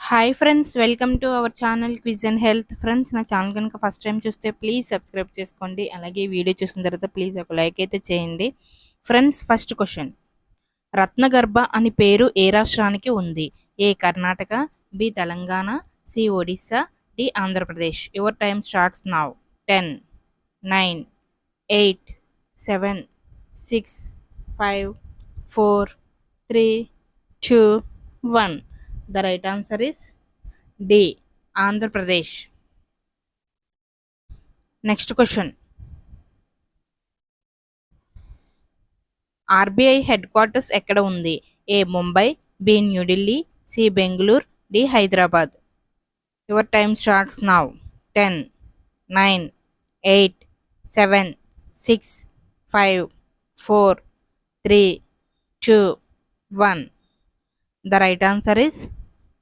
Hi friends, welcome to our channel quiz and health. Friends, నా channel కనుక first time చూస్తే please subscribe చేసుకోండి. అలాగే వీడియో చూసిన తర్వాత ప్లీజ్ ఒక లైక్ అయితే చేయండి. Friends, first question. రత్నగర్భ అని పేరు ఏ రాష్ట్రానికి ఉంది? A Karnataka, B Telangana, C Odisha, D Andhra Pradesh. Your time starts now. 10, 9, 8, 7, 6, 5, 4, 3, 2, 1. The right answer is D. Andhra Pradesh. Next question. RBI headquarters ekkada undi? A. Mumbai, B. New Delhi, C. Bangalore, D. Hyderabad. Your time starts now. 10, 9, 8, 7, 6, 5, 4, 3, 2, 1. The right answer is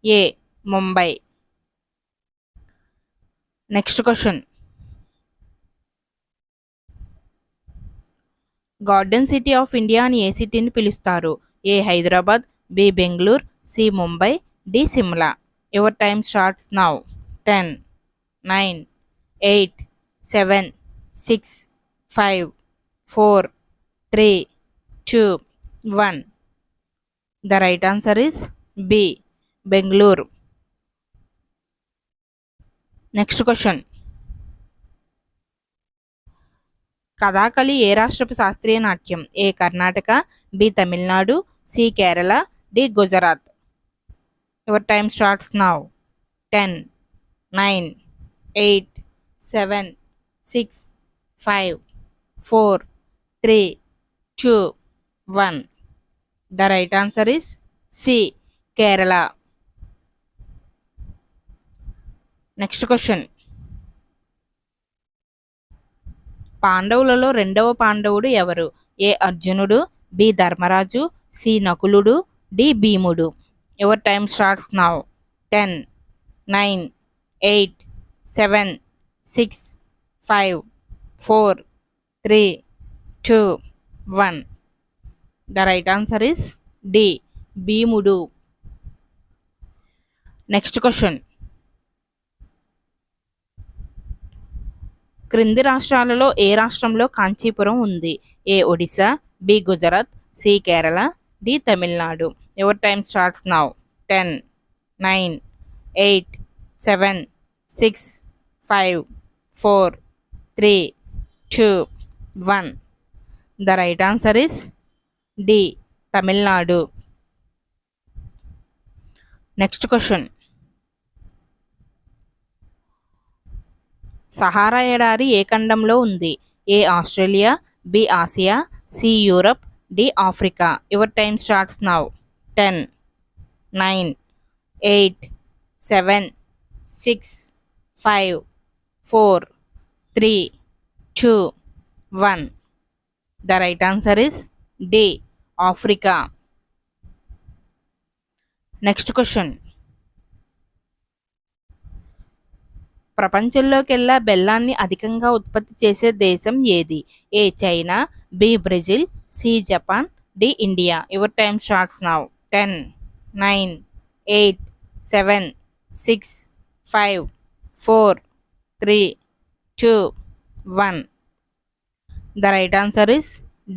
A. Mumbai. Next question. Garden city of India అని ఏ సిటీని పిలుస్తారు? A Hyderabad, B Bengaluru, C Mumbai, D Shimla. Your time starts now. 10, 9, 8, 7, 6, 5, 4, 3, 2, 1. The right answer is B. Bengaluru. Next question. Kathakali ఏ రాష్ట్రపు శాస్త్రీయ నాట్యం? A Karnataka, B Tamil Nadu, C Kerala, D Gujarat. Your time starts now. 10, 9, 8, 7, 6, 5, 4, 3, 2, 1. The right answer is C. Kerala. Next question. పాండవులలో రెండవ పాండవుడు ఎవరు? ఏ అర్జునుడు, B ధర్మరాజు, సి నకులుడు, డి భీముడు. Your time starts now. 10, 9, 8, 7, 6, 5, 4, 3, 2, 1. The right answer is D. భీముడు. Next question. క్రింది రాష్ట్రాలలో ఏ రాష్ట్రంలో కాంచీపురం ఉంది? A Odisha, B Gujarat, C Kerala, D Tamil Nadu. Your time starts now. 10, 9, 8, 7, 6, 5, 4, 3, 2, 1. The right answer is D. Tamil Nadu. Next question. Sahara ఎడారి ఏ ఖండంలో ఉంది? A Australia, B Asia, C Europe, D Africa. Your time starts now. 10, 9, 8, 7, 6, 5, 4, 3, 2, 1. The right answer is D. Africa. Next question. ప్రపంచంలోకెల్లా బెల్లాన్ని అధికంగా ఉత్పత్తి చేసే దేశం ఏది? A China, B Brazil, C Japan, D India. Your time starts now. 10, 9, 8, 7, 6, 5, 4, 3, 2, 1. The right answer is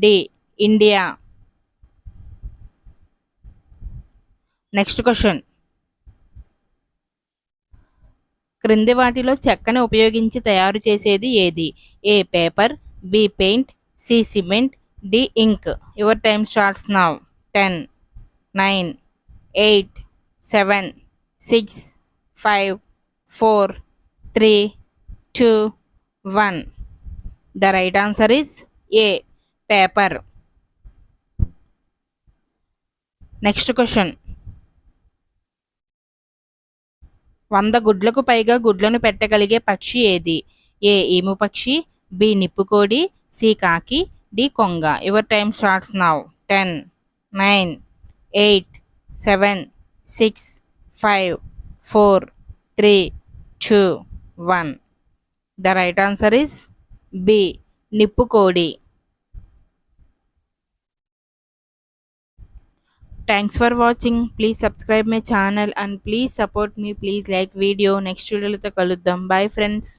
D. India. Next question. క్రింది వాటిలో చెక్కను ఉపయోగించి తయారు చేసేది ఏది? A paper, B paint, C cement, D ink. Your time starts now. 10, 9, 8, 7, 6, 5, 4, 3, 2, 1. The right answer is A. Paper. Next question. 100 గుడ్లకు పైగా గుడ్లను పెట్టగలిగే పక్షి ఏది? ఏ ఈము పక్షి, బి నిప్పుకోడి, సి కాకి, డి కొంగ. Your time starts now. 10, 9, 8, 7, 6, 5, 4, 3, 2, 1. The right answer is B. నిప్పుకోడి. Thanks for watching. Please subscribe my channel and please support me. Please like video. Next వీడియోలతో కలుద్దాం. Bye friends.